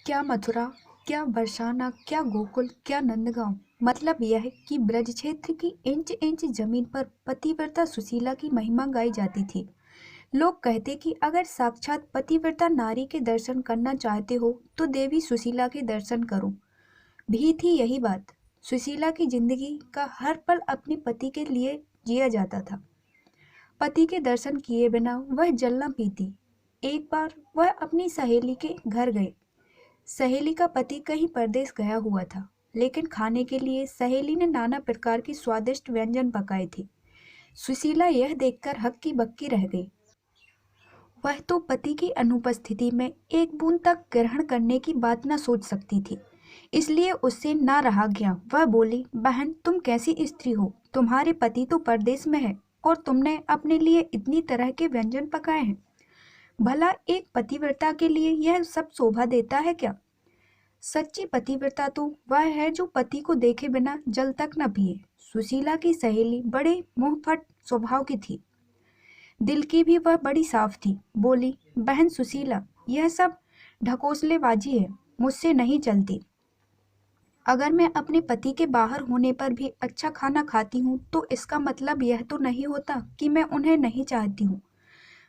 क्या मथुरा, क्या बरसाना, क्या गोकुल, क्या नंदगांव। मतलब यह है कि ब्रज क्षेत्र की इंच इंच जमीन पर पतिव्रता सुशीला की महिमा गाई जाती थी। लोग कहते कि अगर साक्षात पतिव्रता नारी के दर्शन करना चाहते हो तो देवी सुशीला के दर्शन करो। भी थी यही बात। सुशीला की जिंदगी का हर पल अपने पति के लिए जिया जाता था। पति के दर्शन किए बिना वह जल न पीती। एक बार वह अपनी सहेली के घर गई। सहेली का पति कहीं परदेश गया हुआ था, लेकिन खाने के लिए सहेली ने नाना प्रकार की स्वादिष्ट व्यंजन पकाए थे। सुशीला यह देखकर हक्की बक्की रह गई। वह तो पति की अनुपस्थिति में एक बूंद तक ग्रहण करने की बात न सोच सकती थी, इसलिए उससे ना रहा गया। वह बोली, बहन तुम कैसी स्त्री हो, तुम्हारे पति तो परदेश में है और तुमने अपने लिए इतनी तरह के व्यंजन पकाए हैं। भला एक पतिव्रता के लिए यह सब शोभा देता है क्या? सच्ची पतिव्रता तो वह है जो पति को देखे बिना जल तक न पिए। सुशीला की सहेली बड़े मुंहफट स्वभाव की थी। दिल की भी वह बड़ी साफ थी। बोली, बहन सुशीला, यह सब ढकोसलेबाजी है, मुझसे नहीं चलती। अगर मैं अपने पति के बाहर होने पर भी अच्छा खाना खाती हूँ तो इसका मतलब यह तो नहीं होता कि मैं उन्हें नहीं चाहती हूँ।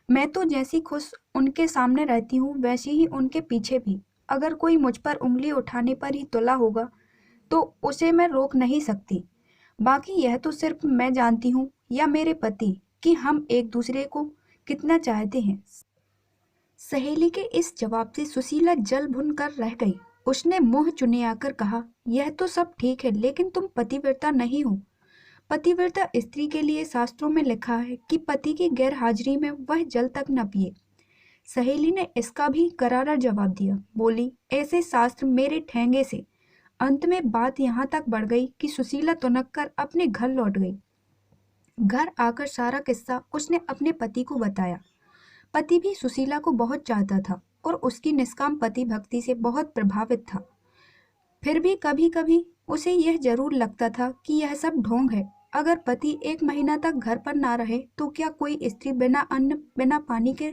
मैं तो जैसी खुश उनके सामने रहती हूँ वैसी ही उनके पीछे भी। अगर कोई मुझ पर उंगली उठाने पर ही तुला होगा तो उसे मैं रोक नहीं सकती। बाकी यह तो सिर्फ मैं जानती हूँ या मेरे पति कि हम एक दूसरे को कितना चाहते हैं। सहेली के इस जवाब से सुशीला जल भुन कर रह गई। उसने मुंह चुनियाकर कहा, यह तो सब ठीक है, लेकिन तुम पतिव्रता नहीं हो। पतिव्रता स्त्री के लिए शास्त्रों में लिखा है कि पति की गैर हाजिरी में वह जल तक न पिए। सहेली ने इसका भी करारा जवाब दिया। बोली, ऐसे शास्त्र मेरे ठेंगे से। अंत में बात यहाँ तक बढ़ गई कि सुशीला तुनक कर अपने घर लौट गई। घर आकर सारा किस्सा उसने अपने पति को बताया। पति भी सुशीला को बहुत चाहता था और उसकी निष्काम पति भक्ति से बहुत प्रभावित था। फिर भी कभी कभी उसे यह जरूर लगता था कि यह सब ढोंग है। अगर पति एक महीना तक घर पर ना रहे तो क्या कोई स्त्री बिना अन्न बिना पानी के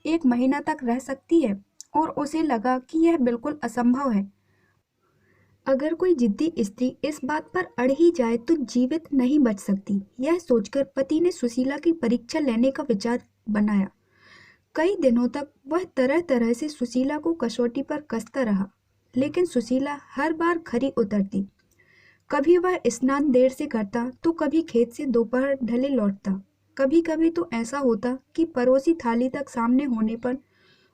एक महीना तक रह सकती है? और उसे लगा कि यह बिल्कुल असंभव है। अगर कोई जिद्दी स्त्री इस बात पर अड़ ही जाए तो जीवित नहीं बच सकती। यह सोचकर पति ने सुशीला की परीक्षा लेने का विचार बनाया। कई दिनों तक वह तरह तरह से सुशीला को कसौटी पर कसता रहा, लेकिन सुशीला हर बार खरी उतरती। कभी वह स्नान देर से करता तो कभी खेत से दोपहर ढले लौटता। कभी कभी तो ऐसा होता कि परोसी थाली तक सामने होने पर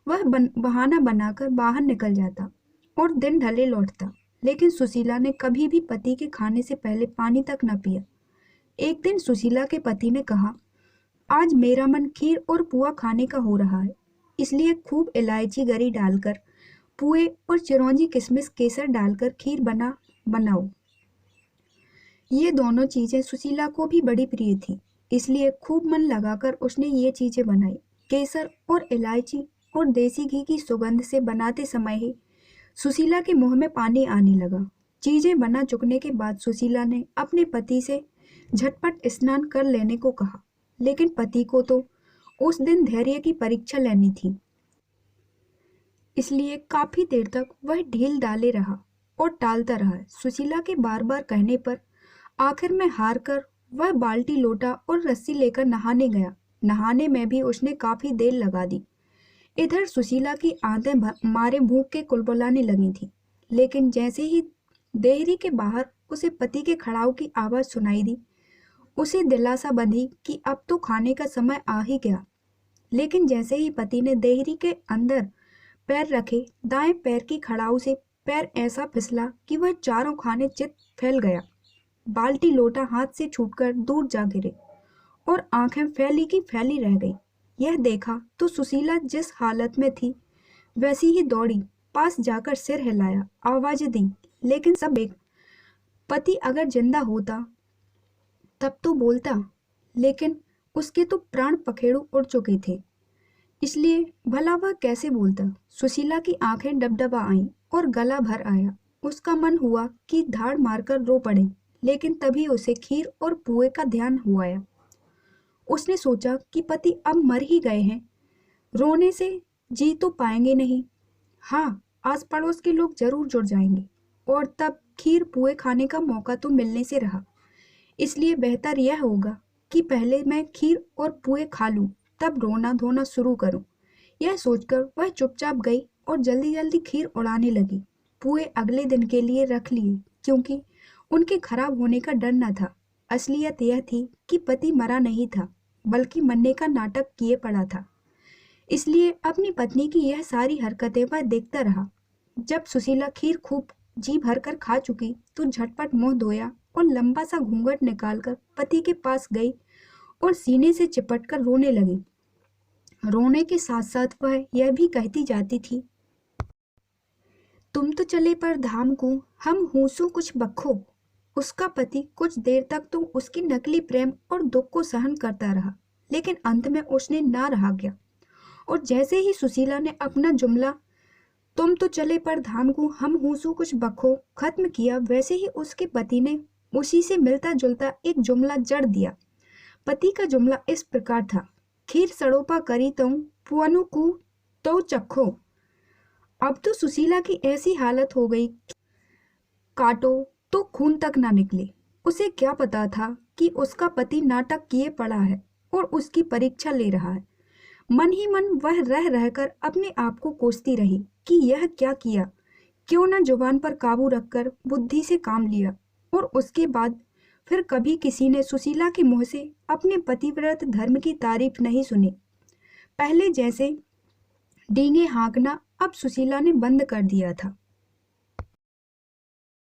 वह बहाना बनाकर बाहर निकल जाता और दिन ढले लौटता। लेकिन सुशीला ने कभी भी पति के खाने से पहले पानी तक न पिया। एक दिन सुशीला के पति ने कहा, आज मेरा मन खीर और पुआ खाने का हो रहा है, इसलिए खूब इलायची गरी डालकर पुए और चिरौंजी किशमिश केसर डालकर खीर बनाओ। ये दोनों चीजें सुशीला को भी बड़ी प्रिय थी, इसलिए खूब मन लगाकर उसने ये चीजें बनाई। केसर और इलायची और देसी घी की सुगंध से बनाते समय ही सुशीला के मुंह में पानी आने लगा। चीजें बना चुकने के बाद सुशीला ने अपने पति से झटपट स्नान कर लेने को कहा, लेकिन पति को तो उस दिन धैर्य की परीक्षा लेनी थी, इसलिए काफी देर तक वह ढील डाले रहा और टालता रहा। सुशीला के बार बार कहने पर आखिर में हार कर वह बाल्टी लोटा और रस्सी लेकर नहाने गया। नहाने में भी उसने काफी देर लगा दी। इधर सुशीला की आंतें मारे भूख के कुलबुलाने लगी थी, लेकिन जैसे ही देहरी के बाहर उसे पति के खड़ाऊ की आवाज सुनाई दी, उसे दिलासा बंधी कि अब तो खाने का समय आ ही गया। लेकिन जैसे ही पति ने देहरी के अंदर पैर रखे, दाएं पैर की खड़ाऊ से पैर ऐसा फिसला कि वह चारों खाने चित फैल गया। बाल्टी लोटा हाथ से छूटकर दूर जा गिरे और आंखें फैली की फैली रह गई। यह देखा तो सुशीला जिस हालत में थी वैसी ही दौड़ी, पास जाकर सिर हिलाया, आवाज दी, लेकिन सब एक। पति अगर जिंदा होता तब तो बोलता, लेकिन उसके तो प्राण पखेरु उड़ चुके थे, इसलिए भला वह कैसे बोलता। सुशीला की आंखें डबडबा आईं और गला भर आया। उसका मन हुआ कि धाड़ मारकर रो पड़े, लेकिन तभी उसे खीर और पुए का ध्यान हुआ आया। उसने सोचा कि पति अब मर ही गए हैं, रोने से जी तो पाएंगे नहीं। हाँ, आस पड़ोस के लोग जरूर जुड़ जाएंगे और तब खीर पुए खाने का मौका तो मिलने से रहा। इसलिए बेहतर यह होगा कि पहले मैं खीर और पुए खा लूं, तब रोना धोना शुरू करूं। यह सोचकर वह चुपचाप गई और जल्दी जल्दी खीर उड़ाने लगी। पुए अगले दिन के लिए रख लिए क्योंकि उनके खराब होने का डर न था। असलियत यह थी कि पति मरा नहीं था, बल्कि मरने का नाटक किए पड़ा था। इसलिए अपनी पत्नी की यह सारी हरकतें वह देखता रहा। जब सुशीला खीर खूब जी भरकर खा चुकी तो झटपट मुंह धोया और लंबा सा घूंघट निकालकर पति के पास गई और सीने से चिपटकर रोने लगी। रोने के साथ साथ वह यह भी कहती जाती थी, तुम तो चले पर धाम को, हम हूसू कुछ बखो। उसका पति कुछ देर तक तो उसकी नकली प्रेम और दुख को सहन करता रहा, लेकिन अंत में उसने ना रहा गया और जैसे ही सुशीला ने अपना जुमला तुम तो चले पर धाम को, हम हूसू कुछ बखो खत्म किया, वैसे ही उसके पति ने उसी से मिलता जुलता एक जुमला जड़ दिया। पति का जुमला इस प्रकार था, खीर सड़ोपा करी तऊ पुअनु कु तो चखो। अब तो सुशीला की ऐसी हालत हो गई, काटो तो खून तक ना निकले। उसे क्या पता था कि उसका पति नाटक किए पड़ा है और उसकी परीक्षा ले रहा है। मन ही मन वह रह रहकर अपने आप को कोसती रही कि यह क्या किया, क्यों न जुबान पर काबू रखकर बुद्धि से काम लिया। और उसके बाद फिर कभी किसी ने सुशीला के मुंह से अपने पतिव्रत धर्म की तारीफ नहीं सुनी। पहले जैसे डींगे हाँकना अब सुशीला ने बंद कर दिया था।